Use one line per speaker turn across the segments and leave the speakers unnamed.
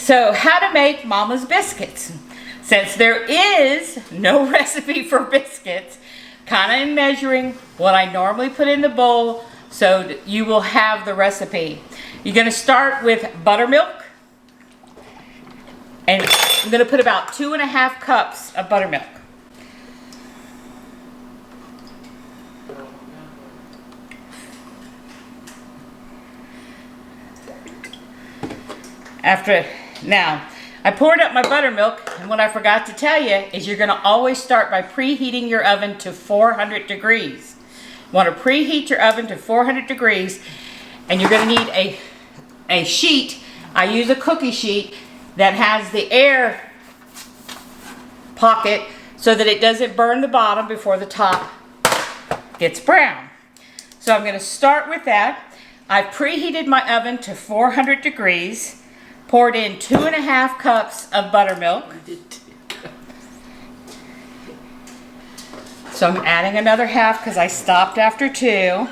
So how to make Mama's biscuits. Since there is no recipe for biscuits, kind of measuring what I normally put in the bowl so that you will have the recipe. You're going to start with buttermilk, and I'm going to put about 2.5 cups of buttermilk. Now, I poured up my buttermilk, and what I forgot to tell you is you're going to always start by preheating your oven to 400 degrees. You want to preheat your oven to 400 degrees, and you're going to need a sheet. I use a cookie sheet that has the air pocket so that it doesn't burn the bottom before the top gets brown. So I'm going to start with that. I've preheated my oven to 400 degrees. Poured in 2.5 cups of buttermilk. So I'm adding another half because I stopped after 2.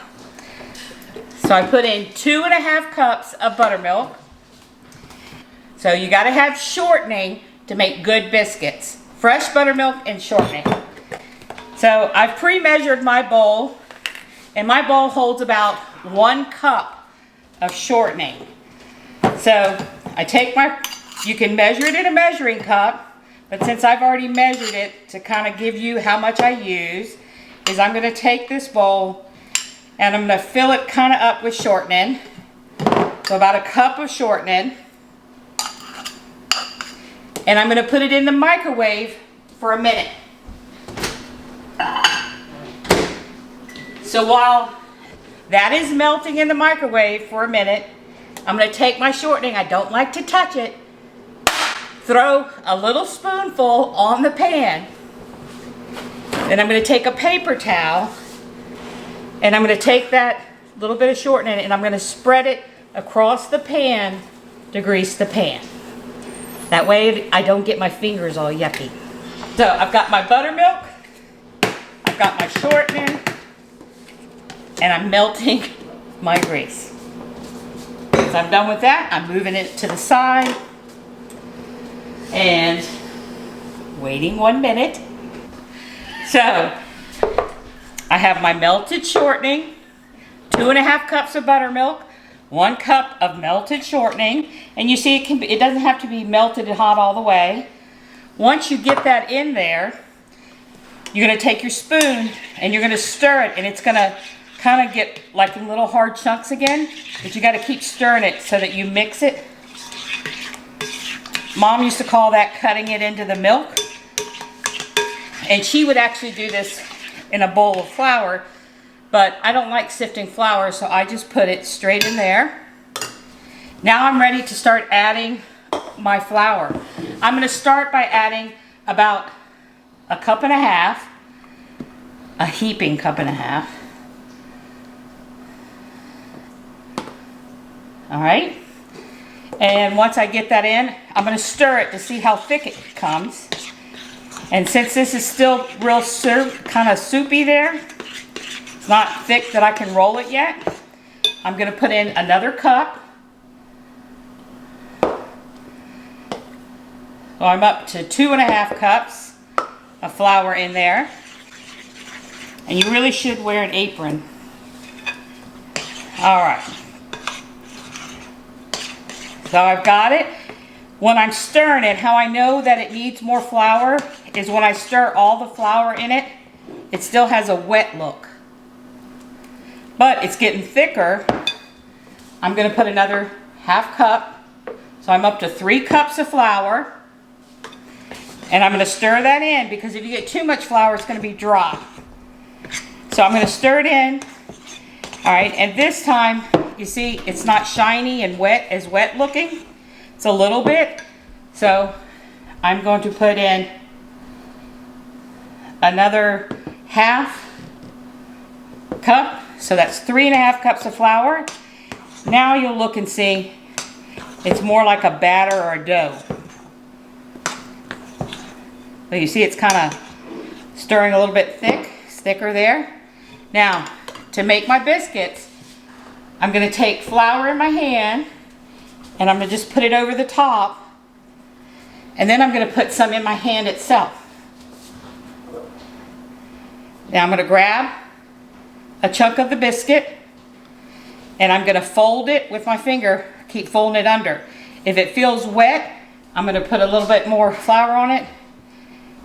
So I put in 2.5 cups of buttermilk. So you got to have shortening to make good biscuits. Fresh buttermilk and shortening. So I've pre-measured my bowl, and my bowl holds about 1 cup of shortening. So I take you can measure it in a measuring cup, but since I've already measured it to kind of give you how much I use, is I'm going to take this bowl and I'm going to fill it kind of up with shortening. So about 1 cup of shortening. And I'm going to put it in the microwave for a minute. So while that is melting in the microwave for a minute, I'm going to take my shortening, I don't like to touch it, throw a little spoonful on the pan. Then I'm going to take a paper towel, and I'm going to take that little bit of shortening and I'm going to spread it across the pan to grease the pan. That way I don't get my fingers all yucky. So I've got my buttermilk, I've got my shortening, and I'm melting my grease. So I'm done with that. I'm moving it to the side and waiting 1 minute. So I have my melted shortening, 2.5 cups of buttermilk, 1 cup of melted shortening, and you see it doesn't have to be melted and hot all the way. Once you get that in there, you're going to take your spoon and you're going to stir it, and it's going to kind of get like in little hard chunks again, but you got to keep stirring it so that you mix it. Mom used to call that cutting it into the milk, and she would actually do this in a bowl of flour, but I don't like sifting flour, so I just put it straight in there. Now I'm ready to start adding my flour. I'm going to start by adding about 1.5 cups, a heaping 1.5 cups. All right, and once I get that in, I'm going to stir it to see how thick it comes. And since this is still real kind of soupy there, it's not thick that I can roll it yet, I'm going to put in another cup. So I'm up to 2.5 cups of flour in there. And you really should wear an apron. All right. So I've got it. When I'm stirring it, how I know that it needs more flour is when I stir all the flour in it, it still has a wet look. But it's getting thicker. I'm going to put another 1/2 cup. So I'm up to 3 cups of flour. And I'm going to stir that in, because if you get too much flour, it's going to be dry. So I'm going to stir it in. All right, and this time, you see, it's not shiny and wet looking. It's a little bit. So I'm going to put in another 1/2 cup. So that's 3.5 cups of flour. Now you'll look and see it's more like a batter or a dough. So you see it's kind of stirring a little bit thicker there. Now, to make my biscuits, I'm going to take flour in my hand and I'm going to just put it over the top And then I'm going to put some in my hand itself. Now I'm going to grab a chunk of the biscuit and I'm going to fold it with my finger, keep folding it under. If it feels wet, I'm going to put a little bit more flour on it.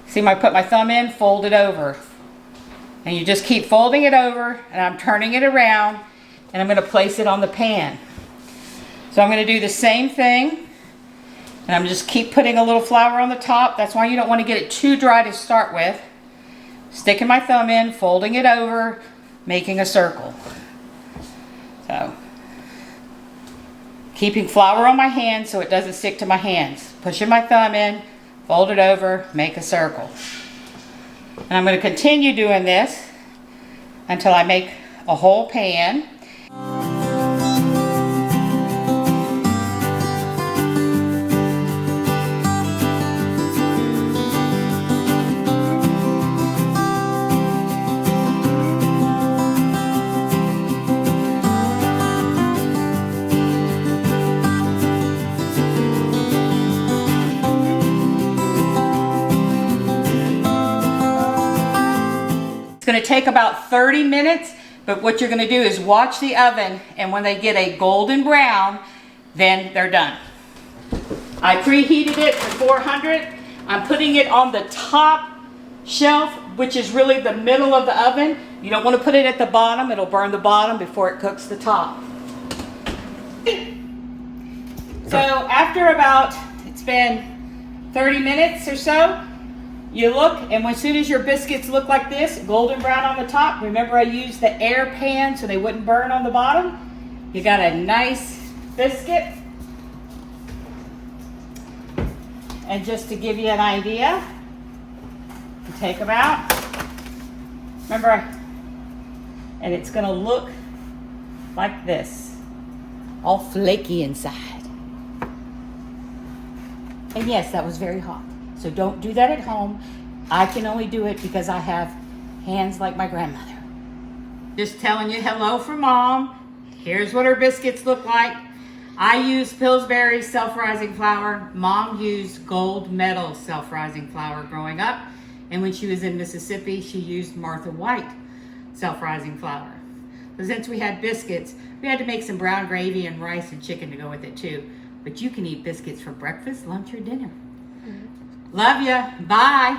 See, I put my thumb in, fold it over. And you just keep folding it over, and I'm turning it around, and I'm going to place it on the pan. So I'm going to do the same thing, and I'm just keep putting a little flour on the top. That's why you don't want to get it too dry to start with. Sticking my thumb in, folding it over, making a circle. So, keeping flour on my hand so it doesn't stick to my hands. Pushing my thumb in, fold it over, make a circle. And I'm going to continue doing this until I make a whole pan. It's going to take about 30 minutes, but what you're going to do is watch the oven, and when they get a golden brown, then they're done. I preheated it to 400. I'm putting it on the top shelf, which is really the middle of the oven. You don't want to put it at the bottom. It'll burn the bottom before it cooks the top. So after about, it's been 30 minutes or so, you look, and as soon as your biscuits look like this, golden brown on the top, remember I used the air pan so they wouldn't burn on the bottom. You got a nice biscuit. And just to give you an idea, you take them out. Remember, and it's going to look like this, all flaky inside. And yes, that was very hot. So don't do that at home. I can only do it because I have hands like my grandmother. Just telling you hello from Mom. Here's what her biscuits look like. I use Pillsbury self-rising flour. Mom used gold medal self-rising flour growing up. And when she was in Mississippi, she used Martha White self-rising flour. So since we had biscuits, we had to make some brown gravy and rice and chicken to go with it too. But you can eat biscuits for breakfast, lunch, or dinner. Love ya. Bye.